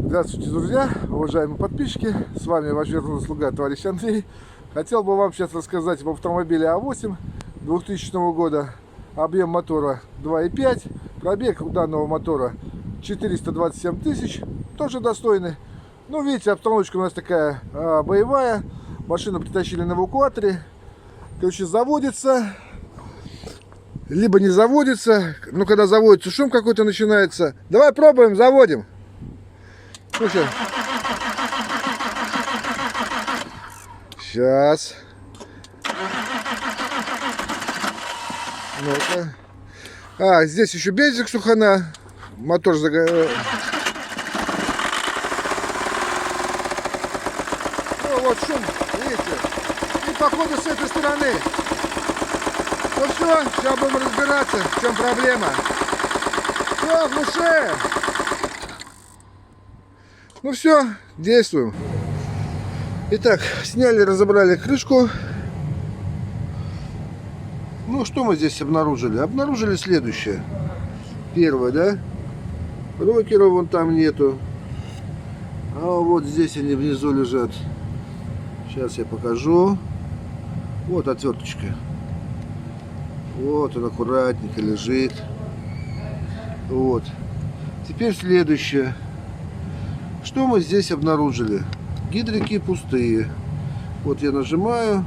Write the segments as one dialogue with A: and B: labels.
A: Здравствуйте, друзья, уважаемые подписчики. С вами ваш верный слуга, товарищ Андрей. Хотел бы вам сейчас рассказать об автомобиле А8 2000 года. Объем мотора 2,5. Пробег у данного мотора 427 тысяч. Тоже достойный. Ну, видите, обстановочка у нас такая боевая. Машину притащили на эвакуаторе. Короче, заводится. Либо не заводится. Но когда заводится, шум какой-то начинается. Давай пробуем, заводим. Ну что? Сейчас. Ну-ка. Здесь еще бензик сухана. Мотор загорел. Ну вот шум, видите? И походу с этой стороны. Ну все, сейчас будем разбираться, в чем проблема. Все, в душе. Ну все, действуем. Итак, сняли, разобрали крышку. Ну, что мы здесь обнаружили? Обнаружили следующее. Первое, да? Рокеров вон там нету. А вот здесь они внизу лежат. Сейчас я покажу. Вот отверточка. Вот он аккуратненько лежит. Вот. Теперь следующее. Что мы здесь обнаружили? Гидрики пустые. Вот я нажимаю,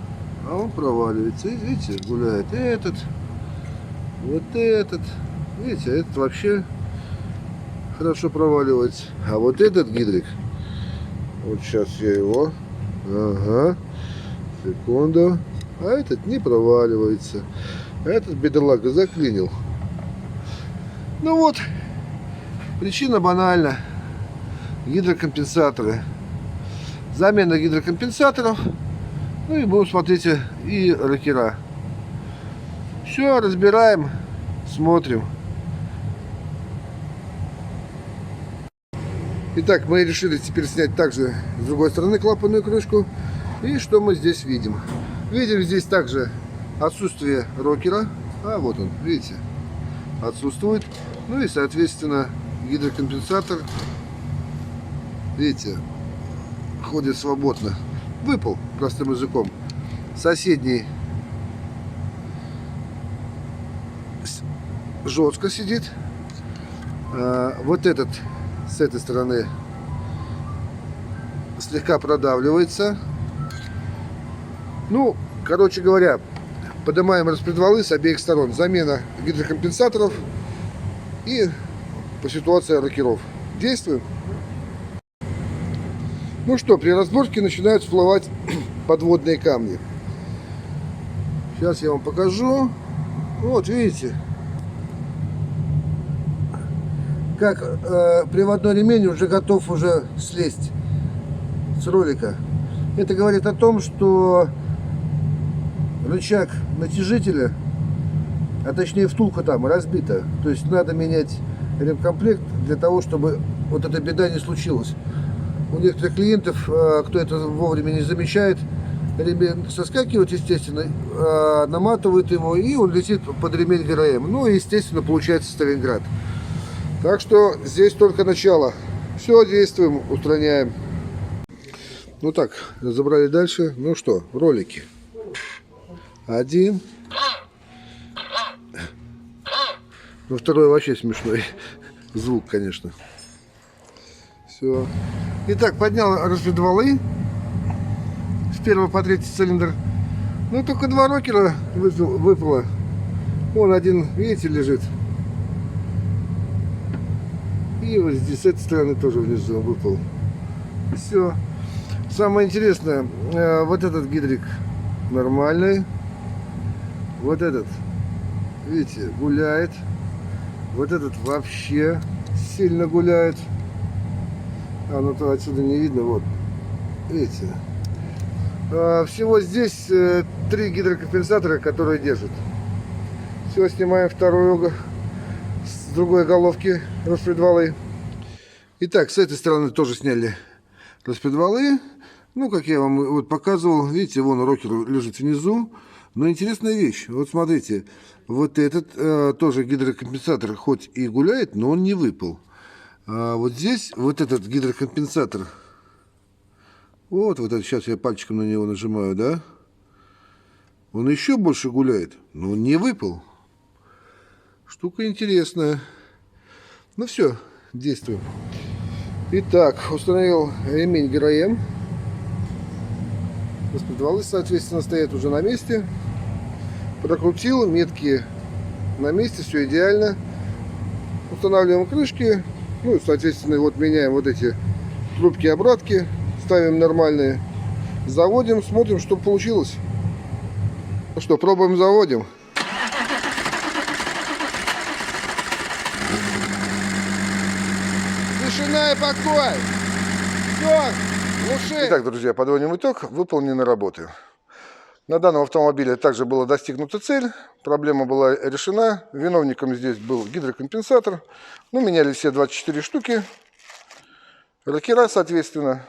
A: а он проваливается. Видите, гуляет этот, вот этот. Видите, этот вообще хорошо проваливается. А вот этот гидрик, вот сейчас я его, секунду, а этот не проваливается. А этот бедолага заклинил. Ну вот, причина банальна. Гидрокомпенсаторы. Замена гидрокомпенсаторов. Ну и будем смотреть и рокера. Все, разбираем, смотрим. Итак, мы решили теперь снять также с другой стороны клапанную крышку. И что мы здесь видим? Видим здесь также отсутствие рокера. Вот он, видите, отсутствует. Ну и соответственно гидрокомпенсатор, видите, ходит свободно. Выпал, простым языком. Соседний жестко сидит. Вот этот с этой стороны слегка продавливается. Ну, короче говоря, поднимаем распредвалы с обеих сторон. Замена гидрокомпенсаторов и по ситуации рокеров. Действуем. Ну что, при разборке начинают всплывать подводные камни. Сейчас я вам покажу. Вот, видите, как приводной ремень уже готов уже слезть с ролика. Это говорит о том, что рычаг натяжителя, а точнее втулка там разбита. То есть надо менять ремкомплект для того, чтобы вот эта беда не случилась. У некоторых клиентов, кто это вовремя не замечает, ремень соскакивает, естественно, наматывают его, и он летит под ремень ГРМ. Ну и, естественно, получается Сталинград. Так что здесь только начало. Все, действуем, устраняем. Ну так, разобрали дальше. Ну что, ролики. Один. Ну, второй вообще смешной звук, конечно. Все. Итак, поднял распредвалы с первого по третий цилиндр. Ну, только два рокера выпало. Вон один, видите, лежит. И вот здесь с этой стороны тоже внизу выпал. Все. Самое интересное, вот этот гидрик нормальный. Вот этот, видите, гуляет. Вот этот вообще сильно гуляет. Ну то отсюда не видно, вот. Видите. Всего здесь 3 гидрокомпенсатора, которые держат. Все, снимаем вторую с другой головки распредвалы. Итак, с этой стороны тоже сняли распредвалы. Ну, как я вам вот показывал, видите, вон рокер лежит внизу. Но интересная вещь. Вот смотрите, вот этот тоже гидрокомпенсатор хоть и гуляет, но он не выпал. А вот здесь вот этот гидрокомпенсатор. Вот это, сейчас я пальчиком на него нажимаю, да? Он еще больше гуляет, но он не выпал. Штука интересная. Ну все, действуем. Итак, установил ремень ГРМ. Распредвалы, соответственно, стоят уже на месте. Прокрутил, метки на месте, все идеально. Устанавливаем крышки. Ну, соответственно, вот меняем вот эти трубки-обратки. Ставим нормальные. Заводим, смотрим, что получилось. Ну что, пробуем, заводим. Тишина и покой. Все, глуши. Итак, друзья, подводим итог выполненной работы. На данном автомобиле также была достигнута цель. Проблема была решена. Виновником здесь был гидрокомпенсатор. Ну, меняли все 24 штуки. Рокера, соответственно.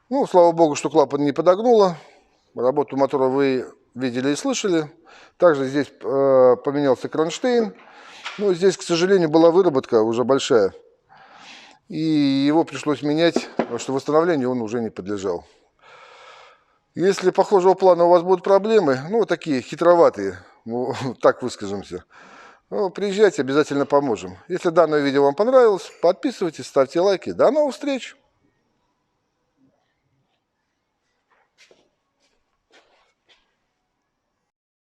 A: Ну, слава богу, что клапан не подогнуло. Работу мотора вы видели и слышали. Также здесь поменялся кронштейн. Ну, здесь, к сожалению, была выработка уже большая. И его пришлось менять, потому что восстановлению он уже не подлежал. Если похожего плана у вас будут проблемы, ну, вот такие хитроватые, ну, так выскажемся, ну, приезжайте, обязательно поможем. Если данное видео вам понравилось, подписывайтесь, ставьте лайки. До новых встреч!